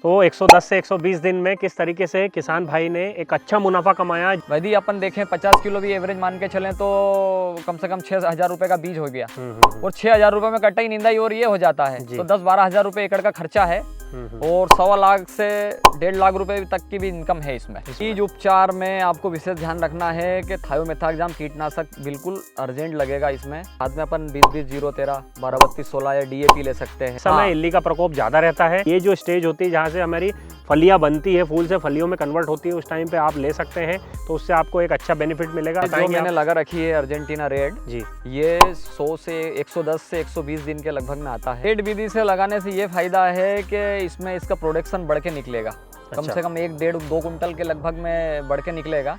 तो 110 से 120 दिन में किस तरीके से किसान भाई ने एक अच्छा मुनाफा कमाया। यदि अपन देखें 50 किलो भी एवरेज मान के चलें तो कम से कम 6,000 रुपये का बीज हो गया और 6,000 रुपये में कटाई निंदाई और ये हो जाता है तो 10-12 हज़ार रुपये एकड़ का खर्चा है और 1.25 लाख से 1.5 लाख रुपए तक की भी इनकम है इसमें। बीज उपचार में आपको विशेष ध्यान रखना है कि थायोमेथाक्साम कीटनाशक बिल्कुल अर्जेंट लगेगा इसमें। बाद में अपन 20-20-0-13 12-32-16 या DAP ले सकते हैं। समय इल्ली का प्रकोप ज्यादा रहता है। ये जो स्टेज होती है जहाँ से हमारी फलियां बनती है, फूल से फलियों में कन्वर्ट होती है, उस टाइम पे आप ले सकते हैं तो उससे आपको एक अच्छा बेनिफिट मिलेगा। जो मैंने लगा रखी है अर्जेंटीना रेड जी, ये 100 से 110 से 120 दिन के लगभग में आता है। रेड विधि से लगाने से ये फायदा है कि इसमें इसका प्रोडक्शन बढ़ के निकलेगा। कम से कम 1-1.5-2 कुंटल के लगभग में बढ़ के निकलेगा।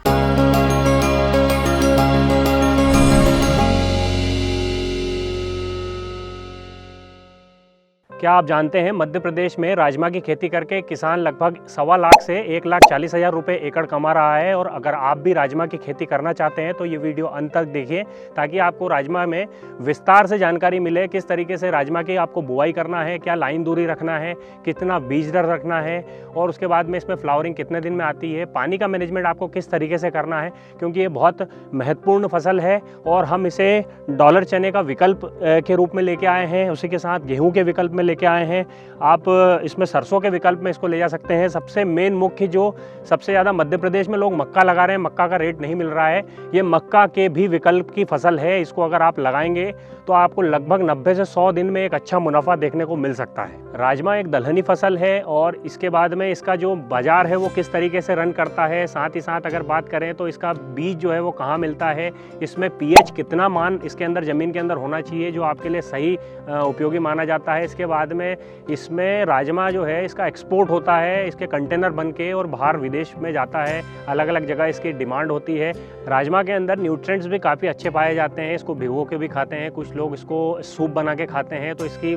क्या आप जानते हैं मध्य प्रदेश में राजमा की खेती करके किसान लगभग 1.25 लाख से 1,40,000 रुपये एकड़ कमा रहा है। और अगर आप भी राजमा की खेती करना चाहते हैं तो ये वीडियो अंत तक देखिए ताकि आपको राजमा में विस्तार से जानकारी मिले। किस तरीके से राजमा की आपको बुआई करना है, क्या लाइन दूरी रखना है, कितना बीज दर रखना है और उसके बाद में इसमें फ्लावरिंग कितने दिन में आती है, पानी का मैनेजमेंट आपको किस तरीके से करना है, क्योंकि ये बहुत महत्वपूर्ण फसल है और हम इसे डॉलर चने का विकल्प के रूप में लेके आए हैं। उसी के साथ गेहूँ के विकल्प में लेके आए हैं। आप इसमें सरसों के विकल्प में इसको ले जा सकते हैं। सबसे मेन मुख्य जो सबसे ज़्यादा मध्य प्रदेश में लोग मक्का लगा रहे हैं, मक्का का रेट नहीं मिल रहा है, ये मक्का के भी विकल्प की फसल है। इसको अगर आप लगाएंगे तो आपको लगभग 90 से 100 दिन में एक अच्छा मुनाफा देखने को मिल सकता है। राजमा एक दलहनी फसल है और इसके बाद में इसका जो बाजार है वो किस तरीके से रन करता है, साथ ही साथ अगर बात करें तो इसका बीज जो है वो कहाँ मिलता है, इसमें pH कितना मान इसके अंदर ज़मीन के अंदर होना चाहिए जो आपके लिए सही उपयोगी माना जाता है। इसके बाद में इसमें राजमा जो है इसका एक्सपोर्ट होता है, इसके कंटेनर बन के और बाहर विदेश में जाता है, अलग अलग जगह इसकी डिमांड होती है। राजमा के अंदर न्यूट्रिएंट्स भी काफ़ी अच्छे पाए जाते हैं। इसको भिगो के भी खाते हैं, कुछ लोग इसको सूप बना के खाते हैं। तो इसकी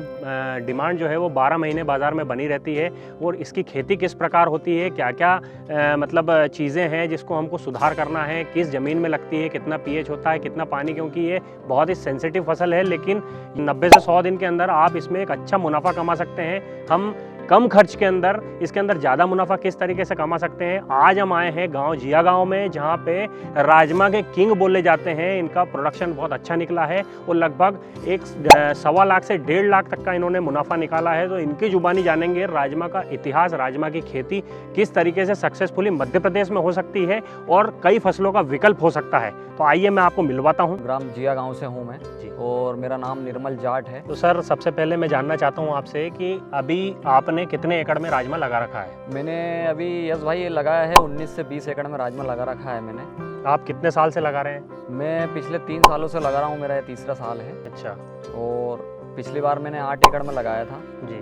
डिमांड जो है वो 12 महीने बाज़ार में बनी रहती है। और इसकी खेती किस प्रकार होती है, क्या क्या मतलब चीज़ें हैं जिसको हमको सुधार करना है, किस ज़मीन में लगती है, कितना pH होता है, कितना पानी, क्योंकि ये बहुत ही सेंसिटिव फसल है। लेकिन 90 से 100 दिन के अंदर आप इसमें एक अच्छा मुनाफा कमा सकते हैं। हम कम खर्च के अंदर इसके अंदर ज़्यादा मुनाफा किस तरीके से कमा सकते हैं। आज हम आए हैं गांव जिया गांव में, जहां पे राजमा के किंग बोले जाते हैं। इनका प्रोडक्शन बहुत अच्छा निकला है और लगभग 1.25 लाख से 1.5 लाख तक का इन्होंने मुनाफा निकाला है। तो इनकी जुबानी जानेंगे राजमा का इतिहास, राजमा की खेती किस तरीके से सक्सेसफुली मध्य प्रदेश में हो सकती है और कई फसलों का विकल्प हो सकता है। तो आइए मैं आपको मिलवाता हूँ। ग्राम जिया गाँव से हूँ मैं और मेरा नाम निर्मल जाट है। तो सर सबसे पहले मैं जानना चाहता हूँ आपसे कि अभी आपने कितने एकड़ में राजमा लगा रखा है। मैंने अभी यस भाई लगाया है 19 से 20 एकड़ में राजमा लगा रखा है मैंने। आप कितने साल से लगा रहे हैं। मैं पिछले 3 सालों से लगा रहा हूँ, मेरा ये तीसरा साल है। अच्छा। और पिछली बार मैंने 8 एकड़ में लगाया था जी,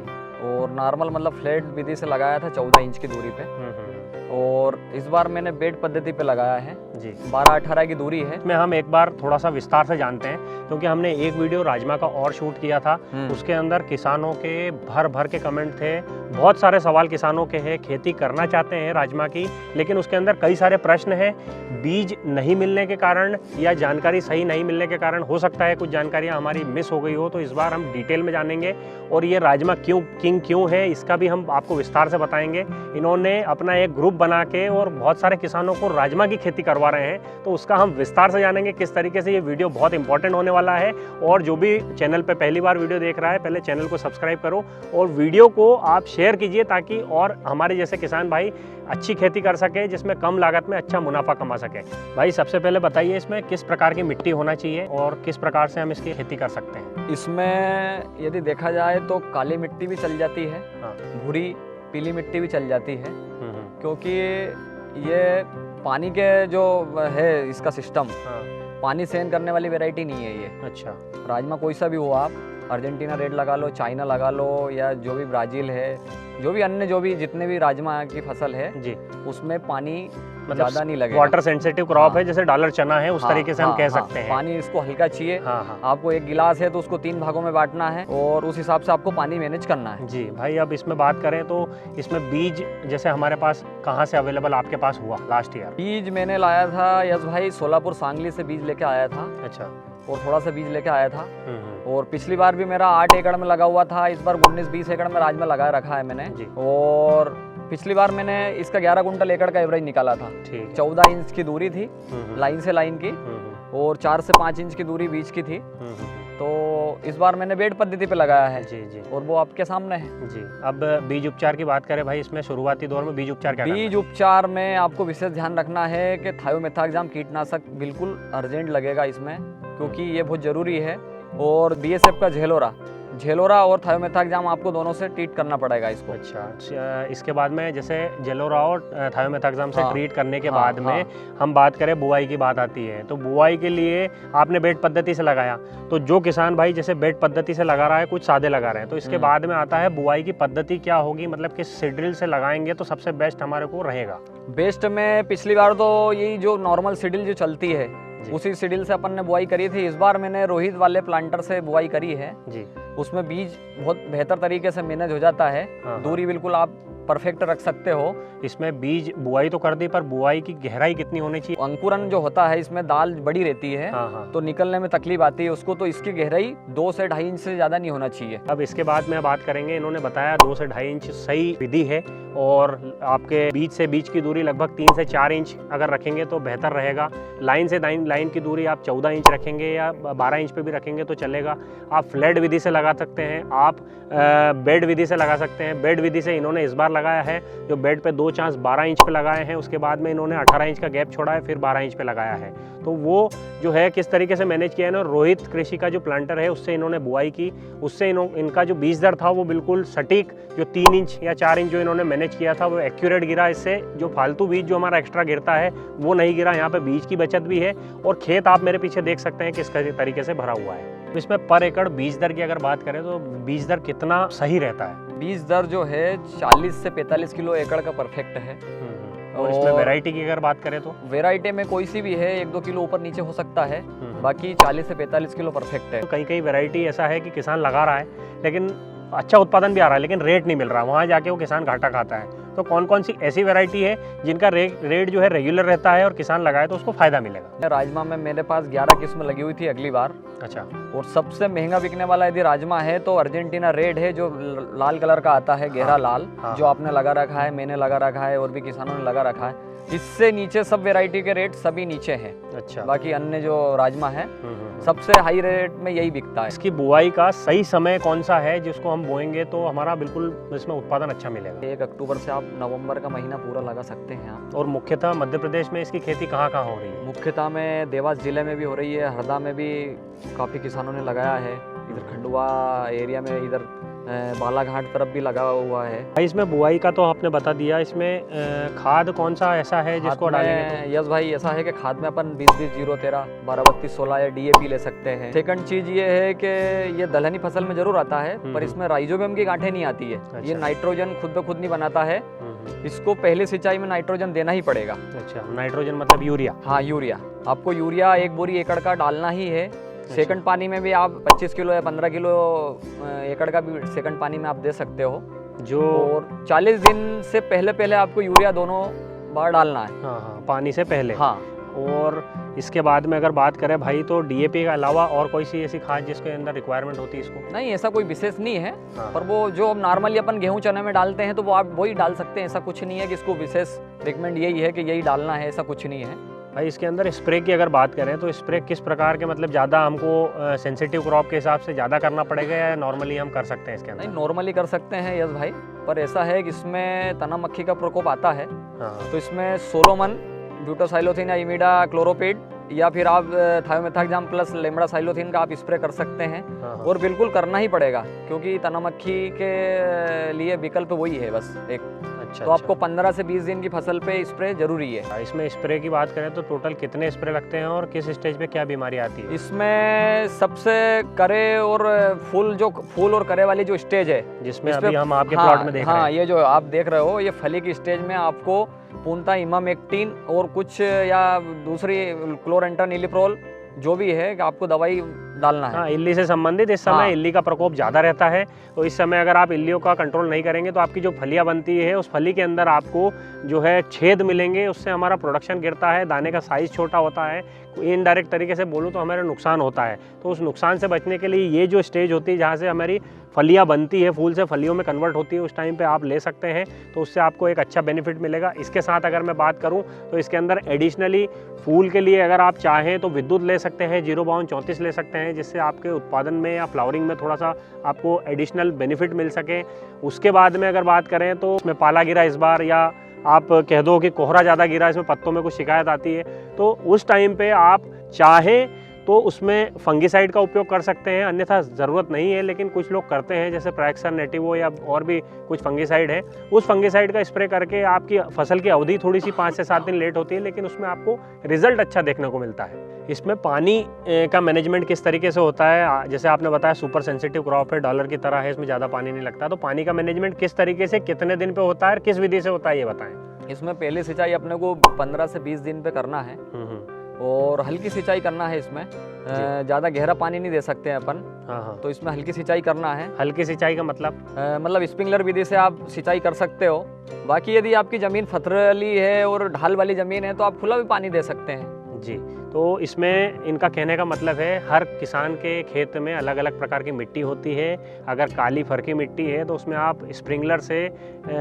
और नॉर्मल मतलब फ्लैट विधि से लगाया था 14 इंच की दूरी पे। और इस बार मैंने बेड पद्धति पे लगाया है जी, 12-18 की दूरी है। इसमें हम एक बार थोड़ा सा विस्तार से जानते हैं क्योंकि हमने एक वीडियो राजमा का और शूट किया था। उसके अंदर किसानों के भर भर के कमेंट थे, बहुत सारे सवाल किसानों के हैं, खेती करना चाहते हैं राजमा की, लेकिन उसके अंदर कई सारे प्रश्न हैं। बीज नहीं मिलने के कारण या जानकारी सही नहीं मिलने के कारण हो सकता है कुछ जानकारियाँ हमारी मिस हो गई हो। तो इस बार हम डिटेल में जानेंगे और ये राजमा किंग क्यों है इसका भी हम आपको विस्तार से बताएंगे। इन्होंने अपना एक ग्रुप बना के और बहुत सारे किसानों को राजमा की खेती करवा रहे हैं, तो उसका हम विस्तार से जानेंगे किस तरीके से। ये वीडियो बहुत इंपॉर्टेंट होने वाला है और जो भी चैनल पे पहली बार वीडियो देख रहा है पहले चैनल को सब्सक्राइब करो और वीडियो को आप शेयर कीजिए ताकि और हमारे जैसे किसान भाई अच्छी खेती कर सके जिसमें कम लागत में अच्छा मुनाफा कमा सके। भाई सबसे पहले बताइए इसमें किस प्रकार की मिट्टी होना चाहिए और किस प्रकार से हम इसकी खेती कर सकते हैं। इसमें यदि देखा जाए तो काली मिट्टी भी चल जाती है, भूरी पीली मिट्टी भी चल जाती है, क्योंकि ये पानी के जो है इसका सिस्टम पानी सहन करने वाली वैरायटी नहीं है ये। अच्छा। राजमा कोई सा भी हो, आप अर्जेंटीना रेड लगा लो, चाइना लगा लो, या जो भी ब्राज़ील है, जो भी अन्य जो भी जितने भी राजमा की फसल है जी, उसमें पानी ज़्यादा नहीं लगेगा। वाटर सेंसिटिव क्रॉप है, जैसे डॉलर चना है उस तरीके से हम कह सकते हैं। पानी इसको हल्का चाहिए। आपको 1 गिलास है तो उसको 3 भागों में बांटना है और उस हिसाब से आपको पानी मैनेज करना है। जी भाई, अब इसमें बात करें तो इसमें बीज जैसे हमारे पास कहाँ से अवेलेबल आपके पास हुआ लास्ट ईयर? बीज मैंने लाया था यस भाई, सोलापुर सांगली से बीज लेके आया था। अच्छा। और थोड़ा सा बीज लेके आया था। और पिछली बार भी मेरा 8 एकड़ में लगा हुआ था, इस बार 19-20 एकड़ में राजमा लगा रखा है मैंने। और पिछली बार मैंने इसका 11 कुंटल एकड़ का एवरेज निकाला था। 14 इंच की दूरी थी लाइन से लाइन की, और 4 से 5 इंच की दूरी बीच की थी। तो इस बार मैंने बेड पद्धति पे लगाया है। जी। और वो आपके सामने है जी। अब बीज उपचार की बात करें भाई, इसमें शुरुआती दौर में बीज उपचार क्या बीज उपचार में आपको विशेष ध्यान रखना है कि थायोमेथाक्साम कीटनाशक बिल्कुल अर्जेंट लगेगा इसमें, क्योंकि ये बहुत जरूरी है। और बीएसएफ का झेलोरा और थायोमेथाक्साम आपको दोनों से ट्रीट करना पड़ेगा इसको। अच्छा, इसके बाद में जैसे झेलोरा और थायोमेथाक्साम से ट्रीट करने के बाद में हम बात करें बुआई की बात आती है। तो बुआई के लिए आपने बेड पद्धति से लगाया, तो जो किसान भाई जैसे बेड पद्धति से लगा रहा है, कुछ सादे लगा रहे हैं, तो इसके बाद में आता है बुआई की पद्धति क्या होगी, मतलब किस सीड्रिल से लगाएंगे तो सबसे बेस्ट हमारे को रहेगा। बेस्ट में पिछली बार तो यही जो नॉर्मल सीड्रिल जो चलती है उसी सीड्रिल से अपन ने बुआई करी थी। इस बार मैंने रोहित वाले प्लांटर से बुआई करी है जी। उसमें बीज बहुत बेहतर तरीके से मैनेज हो जाता है, दूरी बिल्कुल आप परफेक्ट रख सकते हो। इसमें बीज बुआई तो कर दी, पर बुआई की गहराई कितनी होनी चाहिए? अंकुरन जो होता है इसमें दाल बड़ी रहती है, तो निकलने में तकलीफ आती है उसको, तो इसकी गहराई 2 से 2.5 इंच से ज्यादा नहीं होना चाहिए। अब इसके बाद में बात करेंगे, इन्होंने बताया 2 से 2.5 इंच सही विधि है, और आपके बीज से बीज की दूरी लगभग 3 से 4 इंच अगर रखेंगे तो बेहतर रहेगा। लाइन से लाइन की दूरी आप 14 इंच रखेंगे या 12 इंच पे भी रखेंगे तो चलेगा। आप फ्लैट विधि से लगा सकते हैं, आप बेड विधि से लगा सकते हैं। बेड विधि से इन्होंने इस बार लगाया है, जो बेड पे 2 चांस 12 इंच पे लगाए हैं, उसके बाद में इन्होंने 18 इंच का गैप छोड़ा है, फिर 12 इंच पे लगाया है। तो वो जो है किस तरीके से मैनेज किया है ना, रोहित कृषि का जो प्लांटर है उससे इन्होंने बुआई की, उससे इनका जो बीज दर था वो बिल्कुल सटीक, जो 3 इंच या 4 इंच जो इन्होंने मैनेज किया था वो एक्यूरेट गिरा। इससे जो फालतू बीज जो हमारा एक्स्ट्रा गिरता है वो नहीं गिरा। यहाँ पे बीज की बचत भी है, और खेत आप मेरे पीछे देख सकते हैं किस तरीके से भरा हुआ है। इसमें पर एकड़ बीज दर की अगर बात करें तो बीज दर कितना सही रहता है? बीज दर जो है 40 से 45 किलो एकड़ का परफेक्ट है। और इसमें वैरायटी की अगर बात करें तो वैरायटी में कोई सी भी है 1-2 किलो ऊपर नीचे हो सकता है, बाकी 40 से 45 किलो परफेक्ट है। तो कई वैरायटी ऐसा है कि किसान लगा रहा है लेकिन अच्छा उत्पादन भी आ रहा है, लेकिन रेट नहीं मिल रहा, वहाँ जाके वो किसान घाटा खाता है। तो कौन कौन सी ऐसी वैरायटी है जिनका रेट जो है रेगुलर रहता है और किसान लगाए तो उसको फायदा मिलेगा? राजमा में मेरे पास 11 किस्म लगी हुई थी अगली बार। अच्छा। और सबसे महंगा बिकने वाला यदि राजमा है तो अर्जेंटीना रेड है, जो लाल कलर का आता है, गहरा लाल, जो आपने लगा रखा है, मैंने लगा रखा है, और भी किसानों ने लगा रखा है। इससे नीचे सब वैरायटी के रेट सभी नीचे हैं। अच्छा। बाकी अन्य जो राजमा है सबसे हाई रेट में यही बिकता है। इसकी बुआई का सही समय कौन सा है जिसको हम बोएंगे तो हमारा बिल्कुल इसमें उत्पादन अच्छा मिलेगा? 1 अक्टूबर से आप नवंबर का महीना पूरा लगा सकते हैं आप। और मुख्यतः मध्य प्रदेश में इसकी खेती कहाँ कहाँ हो रही है? मुख्यतः में देवास जिले में भी हो रही है, हरदा में भी काफ़ी किसानों ने लगाया है, इधर खंडवा एरिया में, इधर बालाघाट तरफ भी लगा हुआ है। इसमें बुआई का तो आपने बता दिया, इसमें खाद कौन सा ऐसा है जिसको डालेंगे? यस भाई, ऐसा है कि खाद में अपन 20-20-0-13, 12-32-16 या डीएपी ले सकते हैं। सेकंड चीज ये है कि ये दलहनी फसल में जरूर आता है, पर इसमें राइजोबियम की गांठें नहीं आती है। अच्छा। ये नाइट्रोजन खुद ब खुद नहीं बनाता है, इसको पहले सिंचाई में नाइट्रोजन देना ही पड़ेगा। अच्छा, नाइट्रोजन मतलब यूरिया? हाँ, यूरिया। आपको यूरिया 1 बोरी एकड़ का डालना ही है। सेकंड पानी में भी आप 25 किलो या 15 किलो एकड़ का भी सेकंड पानी में आप दे सकते हो। जो और 40 दिन से पहले आपको यूरिया दोनों बार डालना है। हाँ, पानी से पहले। हाँ। और इसके बाद में अगर बात करें भाई तो डीएपी के अलावा और कोई सी ऐसी खाद जिसके अंदर रिक्वायरमेंट होती है इसको? नहीं, ऐसा कोई विशेष नहीं है। हाँ। पर वो जो नॉर्मली अपन गेहूं चने में डालते हैं तो वो आप वही डाल सकते हैं। ऐसा कुछ नहीं है कि इसको विशेष रिकमेंड यही है कि यही डालना है, ऐसा कुछ नहीं है भाई। इसके अंदर स्प्रे की अगर बात करें तो स्प्रे किस प्रकार के, मतलब ज़्यादा हमको सेंसिटिव क्रॉप के हिसाब से ज़्यादा करना पड़ेगा या नॉर्मली हम कर सकते हैं इसके अंदर? नहीं, नॉर्मली कर सकते हैं यस भाई, पर ऐसा है कि इसमें तना मक्खी का प्रकोप आता है। हाँ। तो इसमें सोलोमन, ब्यूटासाइलोथिन या इमिडा क्लोरोपिड, या फिर आप थायोमेथाक्साम प्लस लेम्डासाइलोथिन का आप स्प्रे कर सकते हैं। हाँ। और बिल्कुल करना ही पड़ेगा, क्योंकि तना मक्खी के लिए विकल्प वही है बस एक। अच्छा, तो आपको 15 से 20 दिन की फसल पे स्प्रे जरूरी है। इसमें स्प्रे की बात करें तो टोटल कितने स्प्रे लगते हैं और किस स्टेज पे क्या बीमारी आती है? इसमें सबसे करे और फूल और करे वाली जो स्टेज है, जिसमें अभी हम आपके प्लॉट में देख रहे हैं। ये जो आप देख रहे हो, ये फली की स्टेज में आपको पूर्णतः इमामेक्टिन और कुछ या दूसरी क्लोरेंटानिलिप्रोल जो भी है कि आपको दवाई डालना है। हाँ, इल्ली से संबंधित इस समय। हाँ। इल्ली का प्रकोप ज़्यादा रहता है, तो इस समय अगर आप इल्लियों का कंट्रोल नहीं करेंगे तो आपकी जो फलियां बनती है उस फली के अंदर आपको जो है छेद मिलेंगे, उससे हमारा प्रोडक्शन गिरता है, दाने का साइज छोटा होता है, इनडायरेक्ट तरीके से बोलूँ तो हमारा नुकसान होता है। तो उस नुकसान से बचने के लिए ये जो स्टेज होती है जहाँ से हमारी फलियाँ बनती है, फूल से फलियों में कन्वर्ट होती है, उस टाइम पे आप ले सकते हैं, तो उससे आपको एक अच्छा बेनिफिट मिलेगा। इसके साथ अगर मैं बात करूं तो इसके अंदर एडिशनली फूल के लिए अगर आप चाहें तो विद्युत ले सकते हैं, 05234 ले सकते हैं, जिससे आपके उत्पादन में या फ्लावरिंग में थोड़ा सा आपको एडिशनल बेनिफिट मिल सके। उसके बाद में अगर बात करें तो उसमें पाला गिरा इस बार, या आप कह दो कि कोहरा ज़्यादा गिरा, इसमें पत्तों में कुछ शिकायत आती है, तो उस टाइम पे आप चाहें तो उसमें फंगिसाइड का उपयोग कर सकते हैं, अन्यथा ज़रूरत नहीं है। लेकिन कुछ लोग करते हैं, जैसे प्रैक्सन नेटिवो या और भी कुछ फंगिसाइड है, उस फंगिसाइड का स्प्रे करके आपकी फसल की अवधि थोड़ी सी 5 से 7 दिन लेट होती है, लेकिन उसमें आपको रिजल्ट अच्छा देखने को मिलता है। इसमें पानी का मैनेजमेंट किस तरीके से होता है, जैसे आपने बताया सुपर सेंसिटिव क्रॉप है, डॉलर की तरह है, इसमें ज़्यादा पानी नहीं लगता, तो पानी का मैनेजमेंट किस तरीके से, कितने दिन पे होता है और किस विधि से होता है, ये बताएं। इसमें पहली सिंचाई अपने को 15 से 20 दिन पे करना है और हल्की सिंचाई करना है। इसमें ज़्यादा गहरा पानी नहीं दे सकते हैं अपन। हाँ। तो इसमें हल्की सिंचाई करना है। हल्की सिंचाई का मतलब स्प्रिंकलर विधि से आप सिंचाई कर सकते हो। बाकी यदि आपकी ज़मीन पथरीली है और ढाल वाली ज़मीन है तो आप खुला भी पानी दे सकते हैं जी। तो इसमें इनका कहने का मतलब है हर किसान के खेत में अलग अलग प्रकार की मिट्टी होती है। अगर काली फरकी मिट्टी है तो उसमें आप स्प्रिंकलर से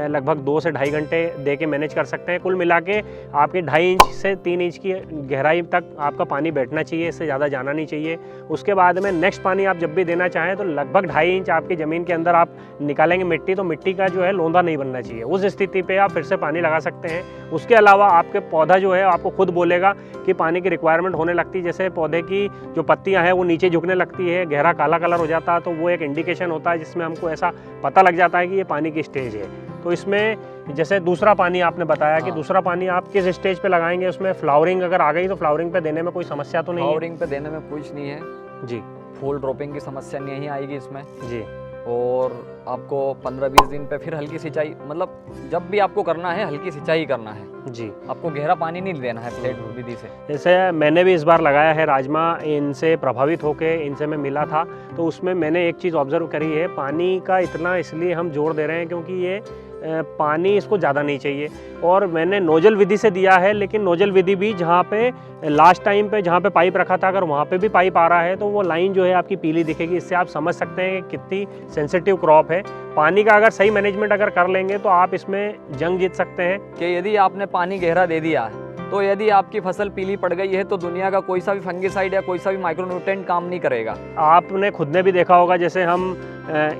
लगभग 2 से ढाई घंटे दे के मैनेज कर सकते हैं। कुल मिला के आपके 2.5 इंच से 3 इंच की गहराई तक आपका पानी बैठना चाहिए, इससे ज़्यादा जाना नहीं चाहिए। उसके बाद में नेक्स्ट पानी आप जब भी देना चाहें तो लगभग 2.5 इंच आपकी ज़मीन के अंदर आप निकालेंगे मिट्टी, तो मिट्टी का जो है लोंदा नहीं बनना चाहिए। उस स्थिति पर आप फिर से पानी लगा सकते हैं। उसके अलावा आपके पौधा जो है आपको खुद बोलेगा कि पानी की रिक्वायरमेंट होने लगती है। जैसे पौधे की जो पत्तियां हैं वो नीचे झुकने लगती है, गहरा काला कलर हो जाता है, तो वो एक इंडिकेशन होता है जिसमें हमको ऐसा पता लग जाता है कि ये पानी की स्टेज है। तो इसमें जैसे दूसरा पानी आपने बताया कि दूसरा पानी आप किस स्टेज पे लगाएंगे, उसमें फ्लावरिंग अगर आ गई तो फ्लावरिंग पे देने में कोई समस्या तो नहीं है? फ्लावरिंग पे देने में कुछ नहीं है जी। फूल ड्रॉपिंग की समस्या नहीं आएगी इसमें जी। और आपको 15-20 दिन पे फिर हल्की सिंचाई, मतलब जब भी आपको करना है हल्की सिंचाई करना है जी। आपको गहरा पानी नहीं देना है फ्लैट विधि से। जैसे मैंने भी इस बार लगाया है राजमा, इनसे प्रभावित होके इनसे मैं मिला था, तो उसमें मैंने एक चीज़ ऑब्जर्व करी है, पानी का इतना इसलिए हम जोर दे रहे हैं क्योंकि ये पानी इसको ज़्यादा नहीं चाहिए। और मैंने नोजल विधि से दिया है, लेकिन नोजल विधि भी जहाँ पे लास्ट टाइम पे जहाँ पे पाइप रखा था अगर वहाँ पे भी पाइप आ रहा है तो वो लाइन जो है आपकी पीली दिखेगी। इससे आप समझ सकते हैं कि कितनी सेंसिटिव क्रॉप है। पानी का अगर सही मैनेजमेंट अगर कर लेंगे तो आप इसमें जंग जीत सकते हैं। कि यदि आपने पानी गहरा दे दिया है तो यदि आपकी फसल पीली पड़ गई है तो दुनिया का कोई सा भी फंगिसाइड या कोई सा भी माइक्रोन्यूट्रिएंट काम नहीं करेगा। आपने खुद ने भी देखा होगा, जैसे हम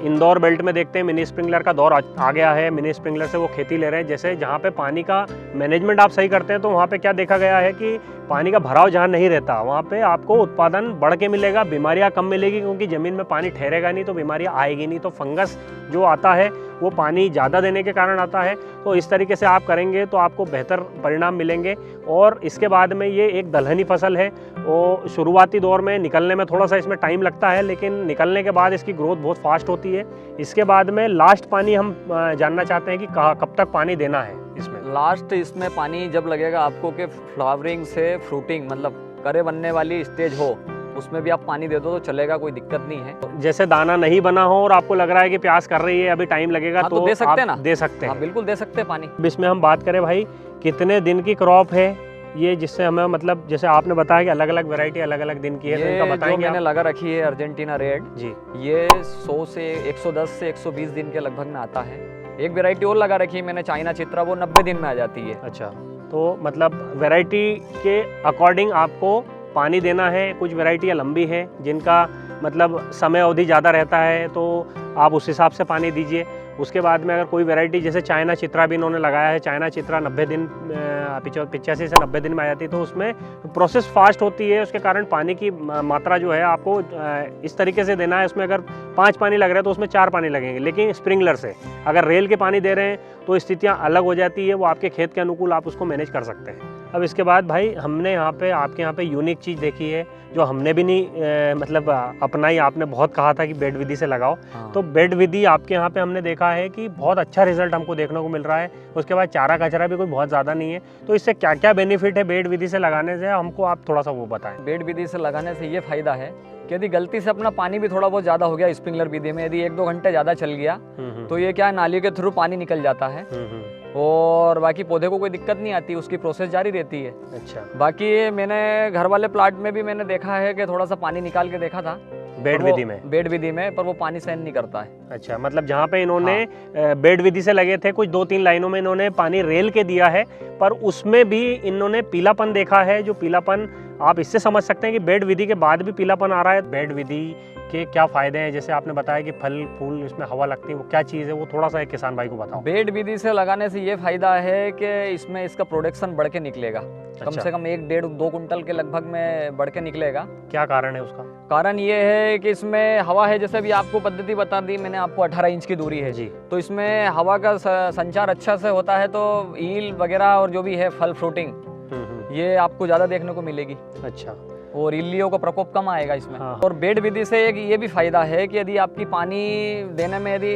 इंदौर बेल्ट में देखते हैं मिनी स्प्रिंकलर का दौर आ गया है, मिनी स्प्रिंकलर से वो खेती ले रहे हैं। जैसे जहाँ पे पानी का मैनेजमेंट आप सही करते हैं तो वहाँ पे क्या देखा गया है कि पानी का भराव जहाँ नहीं रहता वहाँ पे आपको उत्पादन बढ़ के मिलेगा, बीमारियाँ कम मिलेगी, क्योंकि ज़मीन में पानी ठहरेगा नहीं तो बीमारियाँ आएगी नहीं। तो फंगस जो आता है वो पानी ज़्यादा देने के कारण आता है। तो इस तरीके से आप करेंगे तो आपको बेहतर परिणाम मिलेंगे। और इसके बाद में ये एक दलहनी फसल है और शुरुआती दौर में निकलने में थोड़ा सा इसमें टाइम लगता है, लेकिन निकलने के बाद इसकी ग्रोथ बहुत फास्ट होती है। इसके बाद में लास्ट पानी हम जानना चाहते हैं कि कब तक पानी देना है इसमें? लास्ट इसमें पानी जब लगेगा आपको कि फ्लावरिंग से फ्रूटिंग, मतलब करे बनने वाली स्टेज हो, उसमें भी आप पानी दे दो तो चलेगा, कोई दिक्कत नहीं है। जैसे दाना नहीं बना हो और आपको लग रहा है कि प्यास कर रही है, अभी टाइम लगेगा, तो दे सकते हैं ना? दे सकते हैं, बिल्कुल दे सकते हैं पानी। इसमें हम बात करें भाई कितने दिन की क्रॉप है ये, जिससे हमें मतलब जैसे आपने बताया कि अलग अलग वैरायटी अलग अलग दिन की है, तो इनका बताएंगे? मैंने लगा रखी है अर्जेंटीना रेड जी, ये 100 से 110 से 120 दिन के लगभग में आता है। एक वैरायटी और लगा रखी है मैंने चाइना चित्रा, वो 90 दिन में आ जाती है। अच्छा, तो मतलब वैरायटी के अकॉर्डिंग आपको पानी देना है। कुछ वैरायटियाँ लंबी हैं जिनका मतलब समय अवधि ज़्यादा रहता है, तो आप उस हिसाब से पानी दीजिए। उसके बाद में अगर कोई वैरायटी जैसे चाइना चित्रा भी इन्होंने लगाया है, चाइना चित्रा 90 दिन 85 से 90 दिन में आ जाती है, तो उसमें प्रोसेस फास्ट होती है, उसके कारण पानी की मात्रा जो है आपको इस तरीके से देना है। उसमें अगर 5 पानी लग रहे हैं तो उसमें 4 पानी लगेंगे, लेकिन स्प्रिंकलर से अगर रेल के पानी दे रहे हैं तो स्थितियाँ अलग हो जाती है, वो आपके खेत के अनुकूल आप उसको मैनेज कर सकते हैं। अब इसके बाद भाई हमने यहाँ पे आपके यहाँ पे यूनिक चीज़ देखी है जो हमने भी नहीं मतलब अपनाई। आपने बहुत कहा था कि बेड विधि से लगाओ, तो बेड विधि आपके यहाँ पे हमने देखा है कि बहुत अच्छा रिजल्ट हमको देखने को मिल रहा है। उसके बाद चारा कचरा भी कोई बहुत ज़्यादा नहीं है, तो इससे क्या क्या बेनिफिट है बेड विधि से लगाने से, हमको आप थोड़ा सा वो बताएं। बेड विधि से लगाने से ये फ़ायदा है कि यदि गलती से अपना पानी भी थोड़ा बहुत ज़्यादा हो गया स्प्रिंकलर विधि में, यदि 1-2 घंटे ज़्यादा चल गया तो ये क्या है, नाली के थ्रू पानी निकल जाता है और बाकी पौधे को कोई दिक्कत नहीं आती, उसकी प्रोसेस जारी रहती है। अच्छा, बाकी ये मैंने घर वाले प्लाट में भी मैंने देखा है कि थोड़ा सा पानी निकाल के देखा था बेड विधि में। बेड विधि में, पर वो पानी सहन नहीं करता है। अच्छा, मतलब जहाँ पे इन्होंने बेड विधि से लगे थे, कुछ 2-3 लाइनों में इन्होंने पानी रेल के दिया है, पर उसमें भी इन्होंने पीलापन देखा है। जो पीलापन आप इससे समझ सकते हैं कि बेड विधि के बाद भी पीलापन आ रहा है। बेड विधि के क्या फायदे हैं, जैसे आपने बताया कि फल फूल इसमें हवा लगती है, वो क्या चीज़ है, वो थोड़ा सा एक किसान भाई को बताओ। बेड विधि से लगाने से ये फायदा है कि इसमें इसका प्रोडक्शन बढ़ के निकलेगा। कम से कम 1-1.5-2 कुंटल के लगभग में बढ़ के निकलेगा। क्या कारण है उसका? कारण ये है कि इसमें हवा है, जैसे अभी आपको पद्धति बता दी मैंने आपको, 18 इंच की दूरी है जी। तो इसमें हवा का संचार अच्छा से होता है, तो ईल वगैरह और जो भी है फल फ्रूटिंग ये आपको ज़्यादा देखने को मिलेगी। अच्छा, और इल्लियों का प्रकोप कम आएगा इसमें। हाँ। और बेड विधि से एक ये भी फायदा है कि यदि आपकी पानी देने में यदि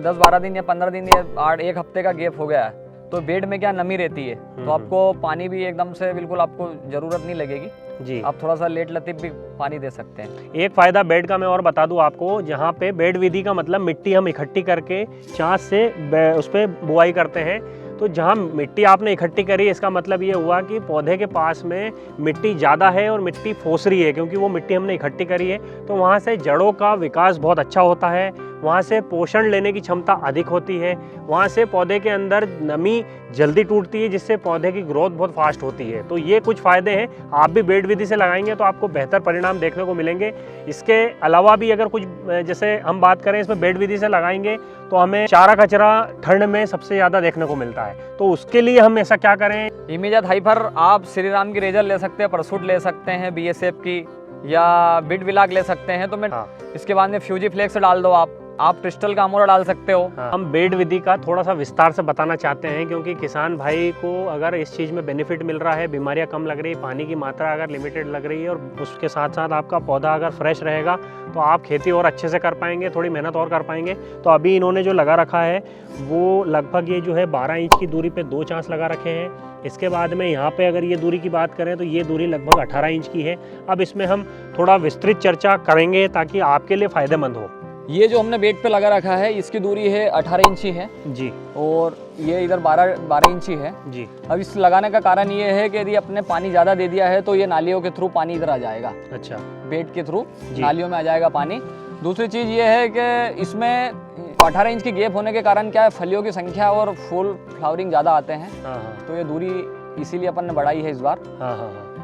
10-12 दिन या 15 दिन या 1 हफ्ते का गैप हो गया है, तो बेड में क्या नमी रहती है, तो आपको पानी भी एकदम से बिल्कुल आपको जरूरत नहीं लगेगी जी। आप थोड़ा सा लेट लतीफ भी पानी दे सकते हैं। एक फायदा बेड का मैं और बता दूं आपको, जहाँ पे बेड विधि का मतलब मिट्टी हम इकट्ठी करके चांच से उस पर बुआई करते हैं, तो जहाँ मिट्टी आपने इकट्ठी करी, इसका मतलब ये हुआ कि पौधे के पास में मिट्टी ज़्यादा है और मिट्टी फोस रही है, क्योंकि वो मिट्टी हमने इकट्ठी करी है। तो वहाँ से जड़ों का विकास बहुत अच्छा होता है, वहाँ से पोषण लेने की क्षमता अधिक होती है, वहाँ से पौधे के अंदर नमी जल्दी टूटती है, जिससे पौधे की ग्रोथ बहुत फास्ट होती है। तो ये कुछ फ़ायदे हैं। आप भी बेड विधि से लगाएंगे तो आपको बेहतर परिणाम देखने को मिलेंगे। इसके अलावा भी अगर कुछ, जैसे हम बात करें इसमें बेड विधि से लगाएंगे तो हमें चारा कचरा ठंड में सबसे ज़्यादा देखने को मिलता है, तो उसके लिए हम ऐसा क्या करें? इमीजात हाइपर आप श्री राम की रेजर ले सकते हैं, परसूट ले सकते हैं, BSF की, या बिड विलाग ले सकते हैं। तो मैं इसके बाद में फ्यूजी फ्लेक्स डाल दो, आप क्रिस्टल का अमोरा डाल सकते हो। हम बेड विधि का थोड़ा सा विस्तार से बताना चाहते हैं, क्योंकि किसान भाई को अगर इस चीज़ में बेनिफिट मिल रहा है, बीमारियां कम लग रही है, पानी की मात्रा अगर लिमिटेड लग रही है, और उसके साथ साथ आपका पौधा अगर फ्रेश रहेगा तो आप खेती और अच्छे से कर पाएंगे, थोड़ी मेहनत और कर पाएंगे। तो अभी इन्होंने जो लगा रखा है वो लगभग ये जो है 12 इंच की दूरी पे 2 चांस लगा रखे हैं। इसके बाद में यहाँ पे अगर ये दूरी की बात करें तो ये दूरी लगभग 18 इंच की है। अब इसमें हम थोड़ा विस्तृत चर्चा करेंगे ताकि आपके लिए फ़ायदेमंद हो। ये जो हमने बेड पे लगा रखा है इसकी दूरी है 18 इंची है जी, और ये इधर 12 इंची है जी। अब इस लगाने का कारण ये है कि यदि अपने पानी ज़्यादा दे दिया है तो ये नालियों के थ्रू पानी इधर आ जाएगा। अच्छा, बेड के थ्रू नालियों में आ जाएगा पानी। दूसरी चीज़ ये है कि इसमें 18 इंच की गैप होने के कारण क्या है, फलियों की संख्या और फूल फ्लावरिंग ज़्यादा आते हैं। तो ये दूरी इसीलिए अपन ने बढ़ाई है इस बार।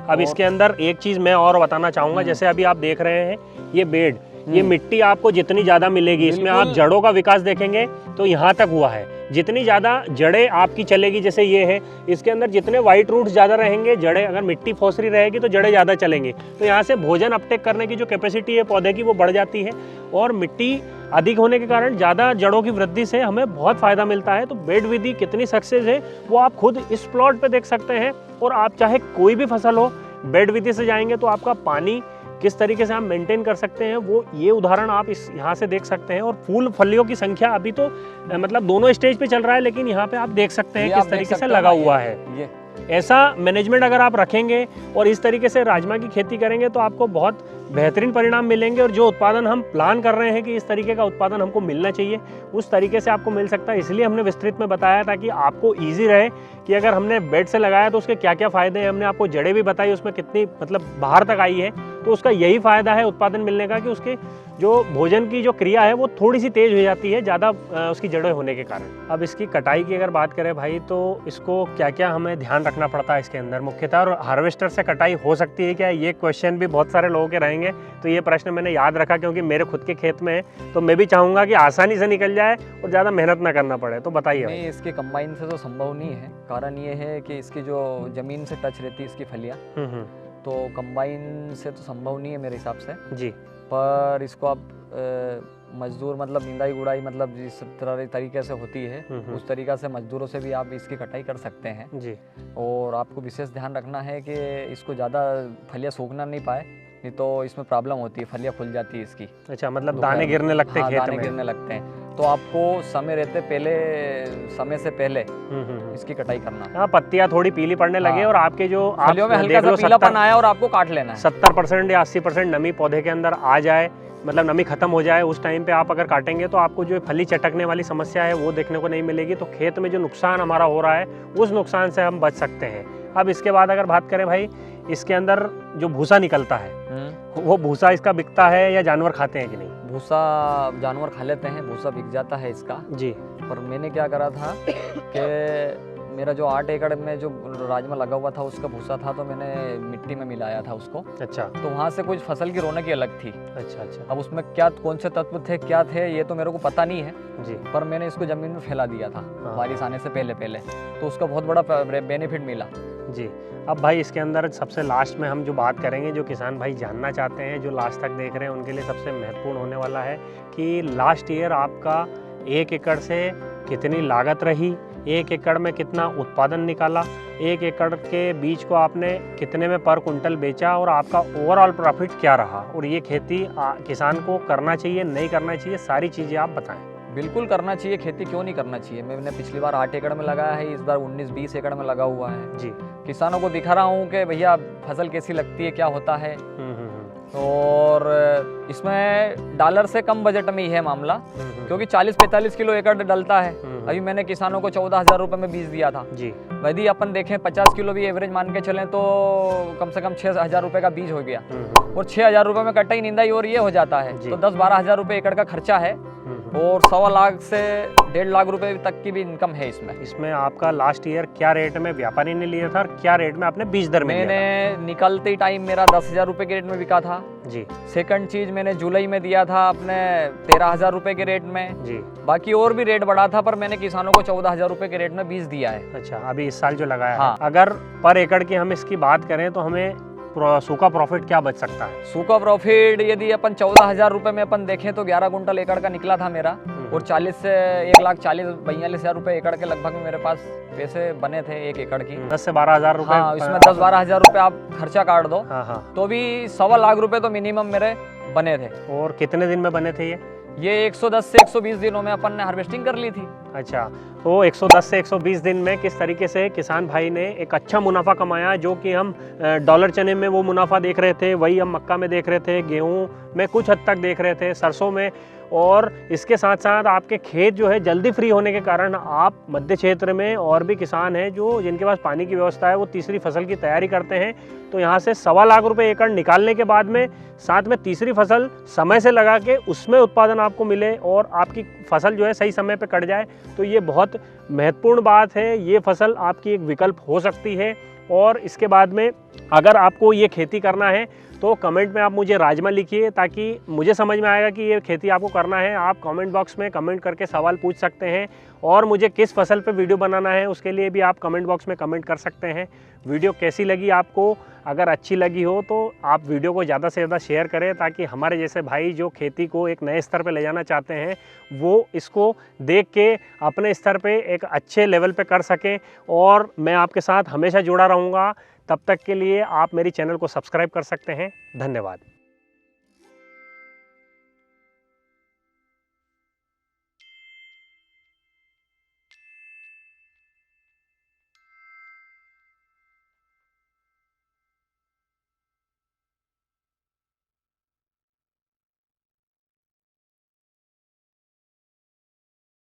अब इसके अंदर एक चीज़ मैं और बताना चाहूँगा, जैसे अभी आप देख रहे हैं ये बेड, ये मिट्टी आपको जितनी ज़्यादा मिलेगी, इसमें आप जड़ों का विकास देखेंगे तो यहाँ तक हुआ है। जितनी ज़्यादा जड़ें आपकी चलेगी, जैसे ये है, इसके अंदर जितने वाइट रूट्स ज़्यादा रहेंगे, जड़ें अगर मिट्टी फोसरी रहेगी तो जड़ें ज़्यादा चलेंगी, तो यहाँ से भोजन अपटेक करने की जो कैपेसिटी है पौधे की वो बढ़ जाती है, और मिट्टी अधिक होने के कारण ज़्यादा जड़ों की वृद्धि से हमें बहुत फ़ायदा मिलता है। तो बेड विधि कितनी सक्सेस है वो आप खुद इस प्लॉट पे देख सकते हैं। और आप चाहे कोई भी फसल हो, बेड विधि से जाएंगे तो आपका पानी किस तरीके से हम मेंटेन कर सकते हैं, वो ये उदाहरण आप इस यहाँ से देख सकते हैं। और फूल फलियों की संख्या अभी तो मतलब दोनों स्टेज पे चल रहा है, लेकिन यहाँ पे आप देख सकते हैं किस तरीके से लगा हुआ है। ऐसा मैनेजमेंट अगर आप रखेंगे और इस तरीके से राजमा की खेती करेंगे तो आपको बहुत बेहतरीन परिणाम मिलेंगे। और जो उत्पादन हम प्लान कर रहे हैं कि इस तरीके का उत्पादन हमको मिलना चाहिए, उस तरीके से आपको मिल सकता है। इसलिए हमने विस्तृत में बताया ताकि आपको ईजी रहे कि अगर हमने बेड से लगाया तो उसके क्या क्या फ़ायदे हैं। हमने आपको जड़ें भी बताई, उसमें कितनी मतलब बाहर तक आई है, तो उसका यही फ़ायदा है उत्पादन मिलने का कि उसके जो भोजन की जो क्रिया है वो थोड़ी सी तेज़ हो जाती है ज़्यादा उसकी जड़ें होने के कारण। अब इसकी कटाई की अगर बात करें भाई, तो इसको क्या क्या हमें ध्यान रखना पड़ता है इसके अंदर मुख्यतः, और हार्वेस्टर से कटाई हो सकती है क्या, ये क्वेश्चन भी बहुत सारे लोगों के रहेंगे। तो ये प्रश्न मैंने याद रखा क्योंकि मेरे खुद के खेत में है, तो मैं भी चाहूँगा कि आसानी से निकल जाए और ज़्यादा मेहनत ना करना पड़े। तो बताइए। नहीं, इसके कंबाइन से तो संभव नहीं है। कारण ये है कि इसकी जो ज़मीन से टच रहती है इसकी फलियाँ, तो कंबाइन से तो संभव नहीं है मेरे हिसाब से जी। पर इसको आप मजदूर मतलब निंदाई गुड़ाई मतलब जिस तरीके से होती है उस तरीक़ा से मजदूरों से भी आप इसकी कटाई कर सकते हैं जी। और आपको विशेष ध्यान रखना है कि इसको ज़्यादा फलियाँ सूखना नहीं पाए, नहीं तो इसमें प्रॉब्लम होती है, फलियाँ खुल जाती है इसकी। अच्छा, मतलब दाने गिरने लगते हैं, दाने गिरने लगते हैं। तो आपको समय रहते समय से पहले इसकी कटाई करना। हाँ, पत्तियां थोड़ी पीली पड़ने लगे और आपके जो फलियों में हल्का सा पीलापन आया और आपको काट लेना है। 70% या 80% नमी पौधे के अंदर आ जाए मतलब नमी खत्म हो जाए उस टाइम पे आप अगर काटेंगे तो आपको जो फली चटकने वाली समस्या है वो देखने को नहीं मिलेगी। तो खेत में जो नुकसान हमारा हो रहा है उस नुकसान से हम बच सकते हैं। अब इसके बाद अगर बात करें भाई, इसके अंदर जो भूसा निकलता है वो भूसा इसका बिकता है या जानवर खाते हैं कि नहीं? भूसा जानवर खा लेते हैं, भूसा बिक जाता है इसका जी। पर मैंने क्या करा था कि मेरा जो 8 एकड़ में जो राजमा लगा हुआ था उसका भूसा था, तो मैंने मिट्टी में मिलाया था उसको। अच्छा। तो वहाँ से कुछ फसल की रौनक ही अलग थी। अच्छा अच्छा। अब उसमें क्या कौन से तत्व थे क्या थे ये तो मेरे को पता नहीं है जी, पर मैंने इसको जमीन में फैला दिया था बारिश आने से पहले तो उसका बहुत बड़ा बेनिफिट मिला जी। अब भाई इसके अंदर सबसे लास्ट में हम जो बात करेंगे, जो किसान भाई जानना चाहते हैं, जो लास्ट तक देख रहे हैं उनके लिए सबसे महत्वपूर्ण होने वाला है कि लास्ट ईयर आपका 1 एकड़ से कितनी लागत रही, 1 एकड़ में कितना उत्पादन निकाला, 1 एकड़ के बीज को आपने कितने में पर कुंटल बेचा और आपका ओवरऑल प्रॉफिट क्या रहा, और ये खेती किसान को करना चाहिए नहीं करना चाहिए, सारी चीज़ें आप बताएं। बिल्कुल करना चाहिए, खेती क्यों नहीं करना चाहिए। मैंने पिछली बार 8 एकड़ में लगाया है, इस बार 19-20 एकड़ में लगा हुआ है जी। किसानों को दिखा रहा हूँ कि भैया फसल कैसी लगती है, क्या होता है। और इसमें डॉलर से कम बजट में ही है मामला, क्योंकि 40-45 किलो एकड़ डलता है। अभी मैंने किसानों को 14,000 रुपए में बीज दिया था जी। यदि अपन देखें 50 किलो भी एवरेज मान के चलें तो कम से कम 6,000 रुपए का बीज हो गया, और 6,000 रुपए में कटाई निंदाई और ये हो जाता है तो 10-12 हजार रुपए एकड़ का खर्चा है, और 1.25 लाख से 1.5 लाख रुपए तक की भी इनकम है इसमें। आपका लास्ट ईयर क्या रेट में व्यापारी ने लिया था और क्या रेट में आपने बीज दर में लिया था? मैंने निकलते टाइम मेरा 10,000 रुपए के रेट में बिका था जी। सेकंड चीज मैंने जुलाई में दिया था अपने 13,000 रुपए के रेट में जी। बाकी और भी रेट बढ़ा था, पर मैंने किसानों को 14,000 रुपए के रेट में बीज दिया है। अच्छा, अभी इस साल जो लगाया है, अगर पर एकड़ की हम इसकी बात करें तो हमें सूखा प्रॉफिट क्या बच सकता है? सूखा प्रॉफिट यदि अपन 14,000 रुपए में अपन देखें तो 11 कुंटल एकड़ का निकला था मेरा, और 40 से 1,40,42,000 रुपए एकड़ के लगभग मेरे पास पैसे बने थे 1 एकड़ की। 10 से 12,000 रुपए। हाँ, इसमें 10-12 हजार रुपए आप खर्चा काट दो तो भी 1.25 लाख रुपए तो मिनिमम मेरे बने थे। और कितने दिन में बने थे ये 110 से 120 दिनों में अपन ने हार्वेस्टिंग कर ली थी। अच्छा, तो 110 से 120 दिन में किस तरीके से किसान भाई ने एक अच्छा मुनाफा कमाया, जो कि हम डॉलर चने में वो मुनाफा देख रहे थे, वही हम मक्का में देख रहे थे, गेहूं में कुछ हद तक देख रहे थे, सरसों में। और इसके साथ साथ आपके खेत जो है जल्दी फ्री होने के कारण आप मध्य क्षेत्र में और भी किसान हैं जो जिनके पास पानी की व्यवस्था है, वो तीसरी फसल की तैयारी करते हैं। तो यहाँ से 1.25 लाख रुपए एकड़ निकालने के बाद में साथ में तीसरी फसल समय से लगा के उसमें उत्पादन आपको मिले और आपकी फसल जो है सही समय पे कट जाए, तो ये बहुत महत्वपूर्ण बात है। ये फसल आपकी एक विकल्प हो सकती है। और इसके बाद में अगर आपको ये खेती करना है तो कमेंट में आप मुझे राजमा लिखिए, ताकि मुझे समझ में आएगा कि ये खेती आपको करना है। आप कमेंट बॉक्स में कमेंट करके सवाल पूछ सकते हैं, और मुझे किस फसल पे वीडियो बनाना है उसके लिए भी आप कमेंट बॉक्स में कमेंट कर सकते हैं। वीडियो कैसी लगी आपको? अगर अच्छी लगी हो तो आप वीडियो को ज़्यादा से ज़्यादा शेयर करें, ताकि हमारे जैसे भाई जो खेती को एक नए स्तर पे ले जाना चाहते हैं वो इसको देख के अपने स्तर पे एक अच्छे लेवल पे कर सकें। और मैं आपके साथ हमेशा जुड़ा रहूँगा। तब तक के लिए आप मेरी चैनल को सब्सक्राइब कर सकते हैं। धन्यवाद।